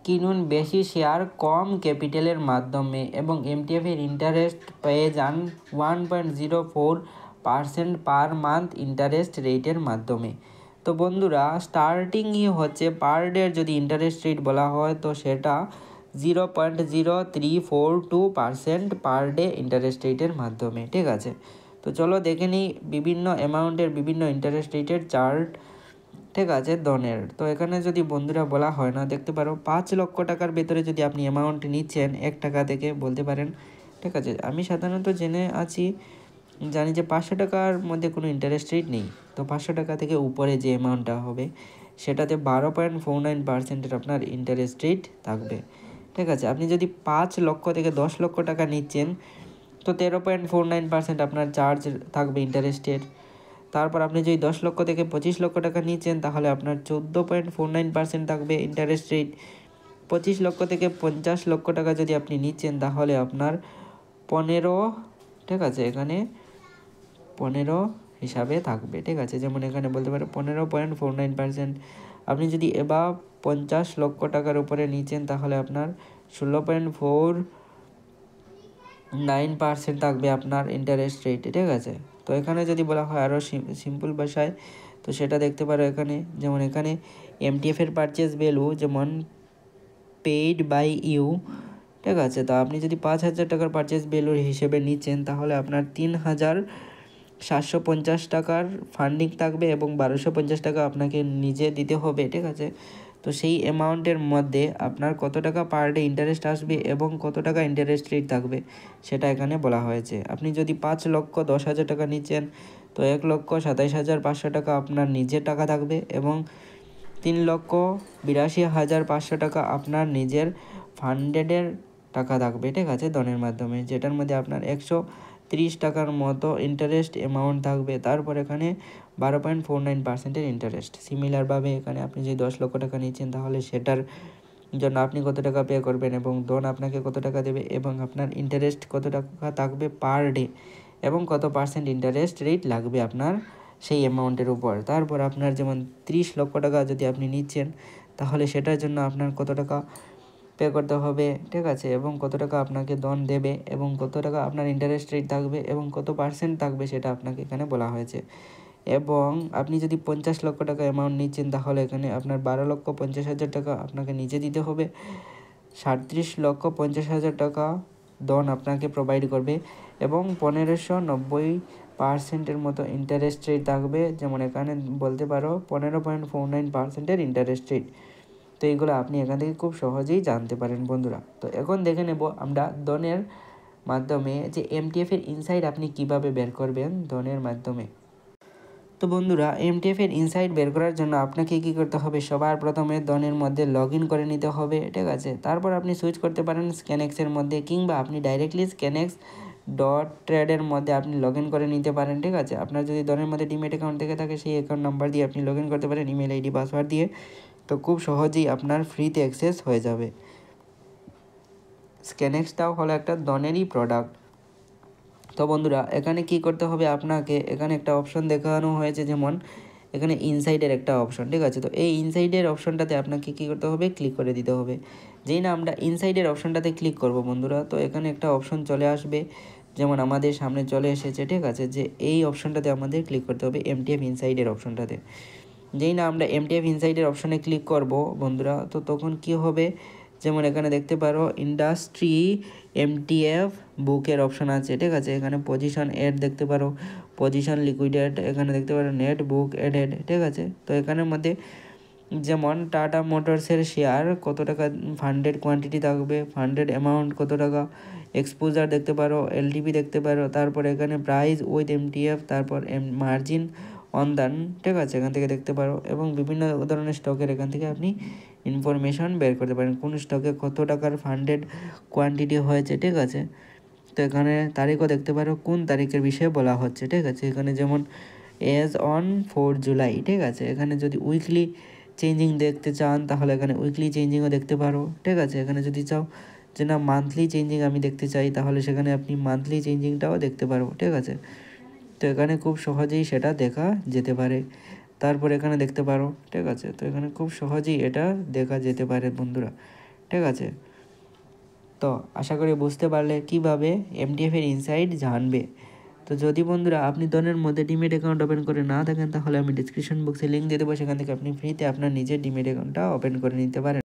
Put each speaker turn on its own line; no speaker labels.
কিনুন বেশি শেয়ার কম ক্যাপিটালের মাধ্যমে এবং এমটিএফের ইন্টারেস্ট পেয়ে যান 1.04% পার মান্থ ইন্টারেস্ট রেটের মাধ্যমে। তো বন্ধুরা, স্টার্টিংই হচ্ছে পার ডের যদি ইন্টারেস্ট রেট বলা হয় তো সেটা 0.0342% পার ডে ইন্টারেস্ট রেটের মাধ্যমে। ঠিক আছে, তো চলো দেখে নিই বিভিন্ন অ্যামাউন্টের বিভিন্ন ইন্টারেস্ট রেটের চার্ট। ঠিক আছে, দনের তো এখানে যদি বন্ধুরা বলা হয় না, দেখতে পারো 5 লক্ষ টাকার ভেতরে যদি আপনি অ্যামাউন্ট নিচ্ছেন 1 টাকা থেকে বলতে পারেন। ঠিক আছে, আমি সাধারণত জানি যে 500 টাকার মধ্যে কোনো ইন্টারেস্ট রেট নেই। তো 500 টাকা থেকে উপরে যে অ্যামাউন্টটা হবে সেটাতে 12.49%-এর আপনার ইন্টারেস্ট রেট থাকবে। ঠিক আছে, আপনি যদি 5 লক্ষ থেকে 10 লক্ষ টাকা নিচ্ছেন তো 13.49% আপনার চার্জ থাকবে ইন্টারেস্টের। তারপর আপনি যদি 10 লক্ষ থেকে 25 লক্ষ টাকা নিচ্ছেন তাহলে আপনার 14.49% থাকবে ইন্টারেস্ট রেট। 25 লক্ষ থেকে 50 লক্ষ টাকা যদি আপনি নিচ্ছেন তাহলে আপনার 15, ঠিক আছে, এখানে 15 হিসাবে থাকবে। ঠিক আছে, যেমন এখানে বলতে পারো 15.49%। আপনি যদি এবার 50 লক্ষ টাকার উপরে নিচ্ছেন তাহলে আপনার 16.49% থাকবে আপনার ইন্টারেস্ট রেট। ঠিক আছে, তো এখানে যদি বলা হয় আরও সিম্পল ভাষায় তো সেটা দেখতে পারো এখানে, যেমন এখানে এমটিএফের পারচেস ভ্যালু যেমন পেইড বাই ইউ। ঠিক আছে, তো আপনি যদি 5,000 টাকার পারচেস ভ্যালুর হিসেবে নিচ্ছেন তাহলে আপনার 3,750 টাকার ফান্ডিং থাকবে এবং 1,250 টাকা আপনাকে নিজে দিতে হবে। ঠিক আছে, তো সেই অ্যামাউন্টের মধ্যে আপনার কত টাকা পার ডে ইন্টারেস্ট আসবে এবং কত টাকা ইন্টারেস্ট রেট থাকবে সেটা এখানে বলা হয়েছে। আপনি যদি 5,10,000 টাকা নিচ্ছেন তো 1,27,500 টাকা আপনার নিজের টাকা থাকবে এবং 3,82,500 টাকা আপনার নিজের ফান্ডেডের টাকা থাকবে। ঠিক আছে, দনের মাধ্যমে, যেটার মধ্যে আপনার 130 টাকার মতো ইন্টারেস্ট অ্যামাউন্ট থাকবে। তারপর এখানে 12.49%-এর ইন্টারেস্ট। সিমিলারভাবে এখানে আপনি যদি 10 লক্ষ টাকা নিচ্ছেন তাহলে সেটার জন্য আপনি কত টাকা পে করবেন এবং দন আপনাকে কত টাকা দেবে এবং আপনার ইন্টারেস্ট কত টাকা থাকবে পার ডে এবং কত পার্সেন্ট ইন্টারেস্ট রেট লাগবে আপনার সেই অ্যামাউন্টের উপর। তারপর আপনার যেমন 30 লক্ষ টাকা যদি আপনি নিচ্ছেন তাহলে সেটার জন্য আপনার কত টাকা পে করতে হবে। ঠিক আছে, এবং কত টাকা আপনাকে দন দেবে এবং কত টাকা আপনার ইন্টারেস্ট রেট থাকবে এবং কত পার্সেন্ট থাকবে সেটা আপনাকে এখানে বলা হয়েছে। এবং আপনি যদি 50 লক্ষ টাকা অ্যামাউন্ট নিচ্ছেন তাহলে এখানে আপনার 12,50,000 টাকা আপনাকে নিজে দিতে হবে। 37,50,000 টাকা দন আপনাকে প্রোভাইড করবে এবং 1,590%-এর মতো ইন্টারেস্ট রেট থাকবে। যেমন এখানে বলতে পারো 15.49%-এর ইন্টারেস্ট রেট। তো এইগুলো আপনি এখান থেকে খুব সহজেই জানতে পারেন বন্ধুরা। তো এখন দেখে নেব আমরা দনের মাধ্যমে যে এমটিএফের ইনসাইট আপনি কিভাবে বের করবেন দনের মাধ্যমে। তো বন্ধুরা, এমটিএফের ইনসাইট বের করার জন্য আপনাকে কী করতে হবে, সবার প্রথমে দনের মধ্যে লগ ইন করে নিতে হবে। ঠিক আছে, তারপর আপনি সুইচ করতে পারেন স্ক্যানেক্সের মধ্যে কিংবা আপনি ডাইরেক্টলি sccanex.trade-এর মধ্যে আপনি লগ ইন করে নিতে পারেন। ঠিক আছে, আপনার যদি দনের মধ্যে ডিমেট অ্যাকাউন্ট থেকে থাকে সেই অ্যাকাউন্ট নাম্বার দিয়ে আপনি লগ ইন করতে পারেন, ইমেল আইডি পাসওয়ার্ড দিয়ে। তো খুব সহজেই আপনার ফ্রিতে অ্যাক্সেস হয়ে যাবে। স্ক্যানেক্সটাও হলো একটা দনেরই প্রোডাক্ট। তো বন্ধুরা, এখানে কি করতে হবে আপনাকে, এখানে একটা অপশন দেখানো হয়েছে যেমন এখানে ইনসাইডের একটা অপশন। ঠিক আছে, তো এই ইনসাইডের অপশনটাতে আপনাকে কী করতে হবে, ক্লিক করে দিতে হবে। যেই না আমরা ইনসাইডের অপশনটাতে ক্লিক করব বন্ধুরা, তো এখানে একটা অপশন চলে আসবে যেমন আমাদের সামনে চলে এসেছে। ঠিক আছে, যে এই অপশনটাতে আমাদের ক্লিক করতে হবে, এমটিএফ ইনসাইডের অপশনটাতে। যেই না আমরা এমটিএফ ইনসাইডের অপশনে ক্লিক করব বন্ধুরা, তো তখন কি হবে, যেমন এখানে দেখতে পারো ইন্ডাস্ট্রি এমটিএফ বুকের অপশন আছে। ঠিক আছে, এখানে পজিশন এড দেখতে পারো, পজিশন লিকুইডেড, এখানে দেখতে পারো নেট বুক এডেড। ঠিক আছে, তো এখানের মধ্যে যেমন টাটা মোটরসের শেয়ার কত টাকা ফান্ডেড কোয়ান্টিটি থাকবে, ফান্ডেড অ্যামাউন্ট কত টাকা, এক্সপোজার দেখতে পারো, এলটিপি দেখতে পারো, তারপর এখানে প্রাইস উইথ এমটিএফ, তারপর মার্জিন অন দান। ঠিক আছে, এখান থেকে দেখতে পারো এবং বিভিন্ন ধরনের স্টকের এখান থেকে আপনি ইনফরমেশন বের করতে পারেন কোন স্টকে কত টাকার ফান্ডেড কোয়ান্টিটি হয়েছে। ঠিক আছে, তো এখানে তারিখও দেখতে পারো কোন তারিখের বিষয়ে বলা হচ্ছে। ঠিক আছে, এখানে যেমন এজ অন 4 জুলাই। ঠিক আছে, এখানে যদি উইকলি চেঞ্জিং দেখতে চান তাহলে এখানে উইকলি চেঞ্জিংও দেখতে পারো। ঠিক আছে, এখানে যদি চাও যে না মান্থলি চেঞ্জিং আমি দেখতে চাই তাহলে সেখানে আপনি মান্থলি চেঞ্জিংটাও দেখতে পারো। ঠিক আছে, তো এখানে খুব সহজেই সেটা দেখা যেতে পারে। তারপর এখানে দেখতে পারো। ঠিক আছে, তো এখানে খুব সহজেই এটা দেখা যেতে পারে বন্ধুরা। ঠিক আছে। তো আশা করি বুঝতে পারলে কীভাবে এমটিএফের ইনসাইড জানবে। তো যদি বন্ধুরা আপনি ডনের মধ্যে ডিমেট অ্যাকাউন্ট ওপেন করে না থাকেন, তাহলে আমি ডিসক্রিপশন বক্সে লিঙ্ক দিয়ে দেবো, সেখান থেকে আপনি ফ্রিতে আপনার নিজের ডিমেট অ্যাকাউন্টটা ওপেন করে নিতে পারেন।